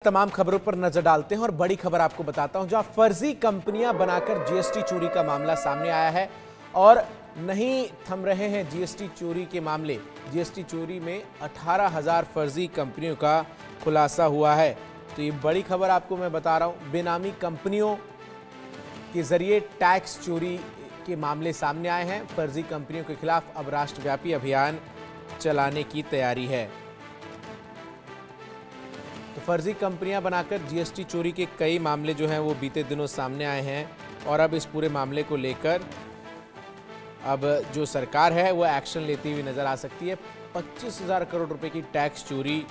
तमाम खबरों पर नजर डालते हैं और बड़ी खबर आपको बताता हूं, जहां फर्जी कंपनियां बनाकर जीएसटी चोरी का मामला सामने आया है और नहीं थम रहे हैं जीएसटी चोरी के मामले। जीएसटी चोरी में 18,000 फर्जी कंपनियों का खुलासा हुआ है। तो ये बड़ी खबर आपको मैं बता रहा हूं। बेनामी कंपनियों के जरिए टैक्स चोरी के मामले सामने आए हैं। फर्जी कंपनियों के खिलाफ अब राष्ट्रव्यापी अभियान चलाने की तैयारी है। तो फर्जी कंपनियां बनाकर जीएसटी चोरी के कई मामले जो हैं वो बीते दिनों सामने आए हैं और अब इस पूरे मामले को लेकर अब जो सरकार है वो एक्शन लेती हुई नजर आ सकती है। 25,000 करोड़ रुपए की टैक्स चोरी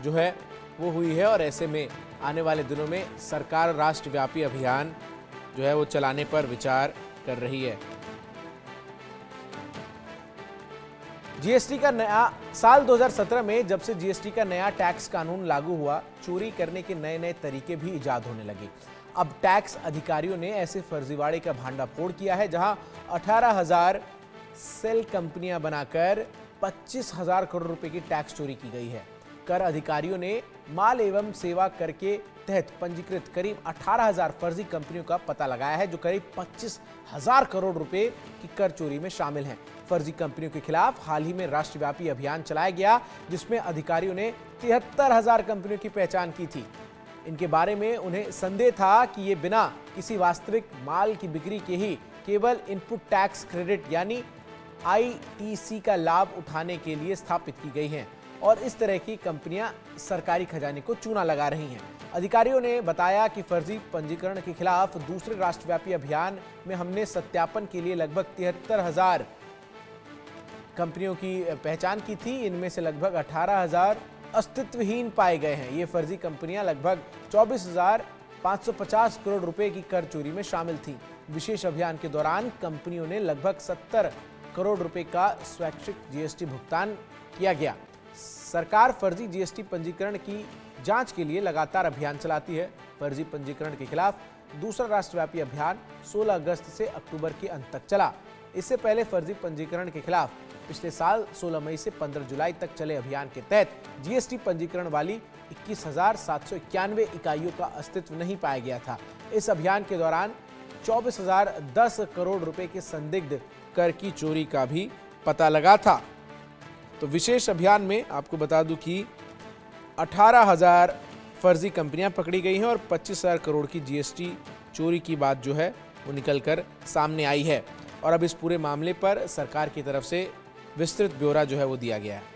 जो है वो हुई है और ऐसे में आने वाले दिनों में सरकार राष्ट्रव्यापी अभियान जो है वो चलाने पर विचार कर रही है। जीएसटी का नया साल 2017 में जब से जीएसटी का नया टैक्स कानून लागू हुआ, चोरी करने के नए नए तरीके भी इजाद होने लगे। अब टैक्स अधिकारियों ने ऐसे फर्जीवाड़े का भांडाफोड़ किया है, जहां 18,000 सेल कंपनियां बनाकर 25,000 करोड़ रुपए की टैक्स चोरी की गई है। कर अधिकारियों ने माल एवं सेवा कर के तहत पंजीकृत करीब 18,000 फर्जी कंपनियों का पता लगाया है, जो करीब 25,000 करोड़ रुपए की कर चोरी में शामिल हैं। फर्जी कंपनियों के खिलाफ हाल ही में राष्ट्रव्यापी अभियान चलाया गया, जिसमें अधिकारियों ने 73,000 कंपनियों की पहचान की थी। इनके बारे में उन्हें संदेह था कि ये बिना किसी वास्तविक माल की बिक्री के ही केवल इनपुट टैक्स क्रेडिट यानी आईटीसी का लाभ उठाने के लिए स्थापित की गई हैं और इस तरह की कंपनियां सरकारी खजाने को चूना लगा रही हैं। अधिकारियों ने बताया कि फर्जी पंजीकरण के खिलाफ दूसरे राष्ट्रव्यापी अभियान में हमने सत्यापन के लिए लगभग 73,000 कंपनियों की पहचान की थी। इनमें से लगभग 18,000 अस्तित्वहीन पाए गए हैं। ये फर्जी कंपनियां लगभग 24,550 करोड़ रुपए की कर चोरी में शामिल थीं। विशेष अभियान के दौरान कंपनियों ने लगभग 70 करोड़ रुपए का स्वैच्छिक जीएसटी भुगतान किया गया। सरकार फर्जी जीएसटी पंजीकरण की जांच के लिए लगातार अभियान चलाती है। फर्जी पंजीकरण के खिलाफ दूसरा राष्ट्रव्यापी अभियान 16 अगस्त से अक्टूबर के अंत तक चला। इससे पहले फर्जी पंजीकरण के खिलाफ पिछले साल 16 मई से 15 जुलाई तक चले अभियान के तहत जीएसटी पंजीकरण वाली 21,791 इकाइयों का अस्तित्व नहीं पाया गया था। इस अभियान के दौरान 24,010 करोड़ रुपए के संदिग्ध कर की चोरी का भी पता लगा था। तो विशेष अभियान में आपको बता दूं कि 18,000 फर्जी कंपनियां पकड़ी गई हैं और 25,000 करोड़ की जीएसटी चोरी की बात जो है वो निकलकर सामने आई है और अब इस पूरे मामले पर सरकार की तरफ से विस्तृत ब्यौरा जो है वो दिया गया है।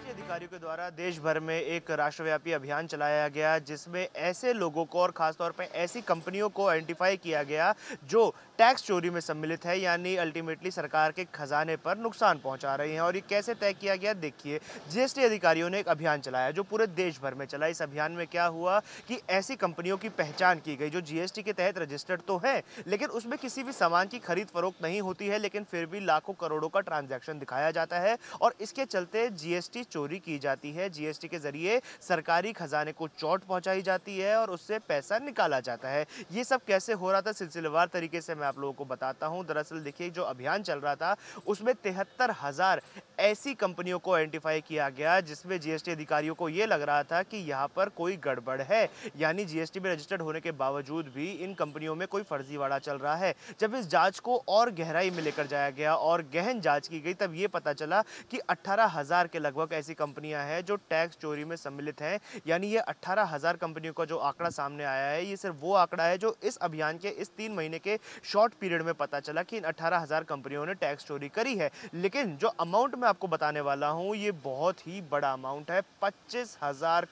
अधिकारियों के द्वारा देश भर में एक राष्ट्रव्यापी अभियान चलाया गया, जिसमें ऐसे लोगों को और खासतौर पर ऐसी कंपनियों को आइडेंटिफाई किया गया जो टैक्स चोरी में सम्मिलित है, यानी अल्टीमेटली सरकार के खजाने पर नुकसान पहुंचा रही हैं। और ये कैसे तय किया गया, देखिए, जीएसटी अधिकारियों ने एक अभियान चलाया जो पूरे देश भर में चला। इस अभियान में क्या हुआ कि ऐसी कंपनियों की पहचान की गई जो जीएसटी के तहत रजिस्टर्ड तो है, लेकिन उसमें किसी भी सामान की खरीद फरोख्त नहीं होती है, लेकिन फिर भी लाखों करोड़ों का ट्रांजैक्शन दिखाया जाता है और इसके चलते जीएसटी चोरी की जाती है। जीएसटी के जरिए सरकारी खजाने को चोट पहुंचाई जाती है और उससे पैसा निकाला जाता है। ये सब कैसे हो रहा था, सिलसिलेवार तरीके से मैं आप लोगों को बताता हूं। दरअसल देखिए, जो अभियान चल रहा था उसमें 73,000 ऐसी कंपनियों को आइडेंटिफाई किया गया जिसमें जीएसटी अधिकारियों को यह लग रहा था कि यहां पर कोई गड़बड़ है, यानी जीएसटी में रजिस्टर्ड होने के बावजूद भी इन कंपनियों में कोई फर्जीवाड़ा चल रहा है। जब इस जांच को और गहराई में लेकर जाया गया और गहन जांच की गई, तब यह पता चला कि 18,000 के लगभग ऐसी कंपनियां हैं जो टैक्स चोरी में सम्मिलित हैं। यानी ये 18,000 कंपनियों का जो आंकड़ा सामने आया है, ये सिर्फ वो आंकड़ा है जो इस अभियान के इस 3 महीने के शॉर्ट पीरियड में पता चला कि इन 18,000 कंपनियों ने टैक्स चोरी करी है। लेकिन जो अमाउंट मैं आपको बताने वाला हूं, ये बहुत ही बड़ा अमाउंट है। 25,000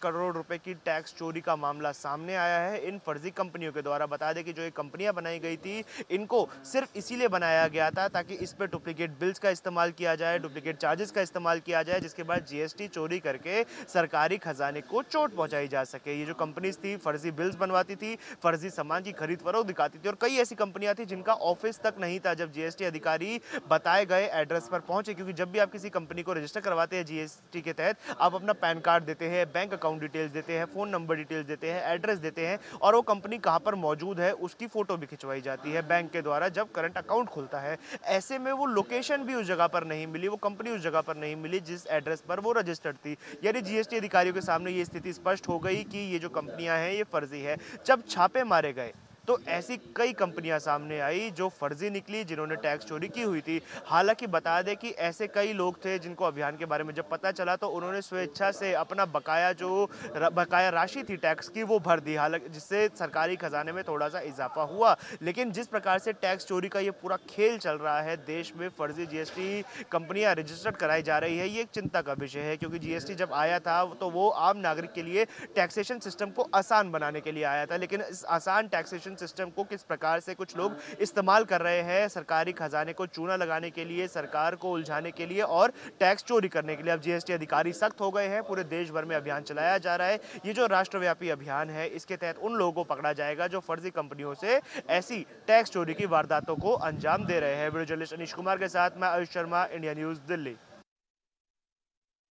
करोड़ रुपए की टैक्स चोरी का मामला सामने आया है इन फर्जी कंपनियों के द्वारा। बता दें कि जो ये कंपनियां बनाई गई थी, इनको सिर्फ इसीलिए बनाया गया था ताकि इस पर डुप्लीकेट बिल्स का इस्तेमाल किया जाए, डुप्लीकेट चार्जेस का इस्तेमाल किया जाए, जिसके बाद जीएसटी चोरी करके सरकारी खजाने को चोट पहुंचाई जा सके। ये जो कंपनीज थी, फर्जी बिल्स बनवाती थी, फर्जी सामान की खरीद फरोख्त दिखाती थी और कई ऐसी कंपनियां थी जिनका ऑफिस तक नहीं था जब जीएसटी अधिकारी बताए गए एड्रेस पर पहुंचे, क्योंकि जब भी आप किसी कंपनी को रजिस्टर करवाते हैं जीएसटी के तहत, आप अपना पैन कार्ड देते हैं, बैंक अकाउंट डिटेल्स देते हैं, फोन नंबर डिटेल्स देते हैं, एड्रेस देते हैं और वो कंपनी कहां पर मौजूद है उसकी फोटो भी खिंचवाई जाती है बैंक के द्वारा जब करंट अकाउंट खुलता है। ऐसे में वो लोकेशन भी उस जगह पर नहीं मिली, वो कंपनी उस जगह पर नहीं मिली जिस एड्रेस पर वो रजिस्टर्ड थी। यानी जीएसटी अधिकारियों के सामने ये स्थिति स्पष्ट हो गई कि ये जो कंपनियां हैं ये फर्जी है। जब छापे मारे गए तो ऐसी कई कंपनियां सामने आई जो फर्जी निकली, जिन्होंने टैक्स चोरी की हुई थी। हालांकि बता दें कि ऐसे कई लोग थे जिनको अभियान के बारे में जब पता चला तो उन्होंने स्वेच्छा से अपना बकाया राशि थी टैक्स की वो भर दी, हालांकि जिससे सरकारी खजाने में थोड़ा सा इजाफा हुआ। लेकिन जिस प्रकार से टैक्स चोरी का ये पूरा खेल चल रहा है, देश में फर्जी जीएसटी कंपनियां रजिस्टर्ड कराई जा रही है, ये एक चिंता का विषय है। क्योंकि जीएसटी जब आया था तो वो आम नागरिक के लिए टैक्सेशन सिस्टम को आसान बनाने के लिए आया था, लेकिन इस आसान टैक्सेशन सिस्टम को किस प्रकार से कुछ लोग इस्तेमाल कर रहे हैं सरकारी खजाने को चूना लगाने के लिए, सरकार को उलझाने के लिए और टैक्स चोरी करने के लिए। अब जीएसटी अधिकारी सख्त हो गए हैं, पूरे देश भर में अभियान चलाया जा रहा है। ये जो राष्ट्रव्यापी अभियान है इसके तहत उन लोगों को पकड़ा जाएगा जो फर्जी कंपनियों से ऐसी टैक्स चोरी की वारदातों को अंजाम दे रहे हैं। वीडियो जर्नलिस्ट अनीश कुमार के साथ मैं आयुष शर्मा, इंडिया न्यूज दिल्ली।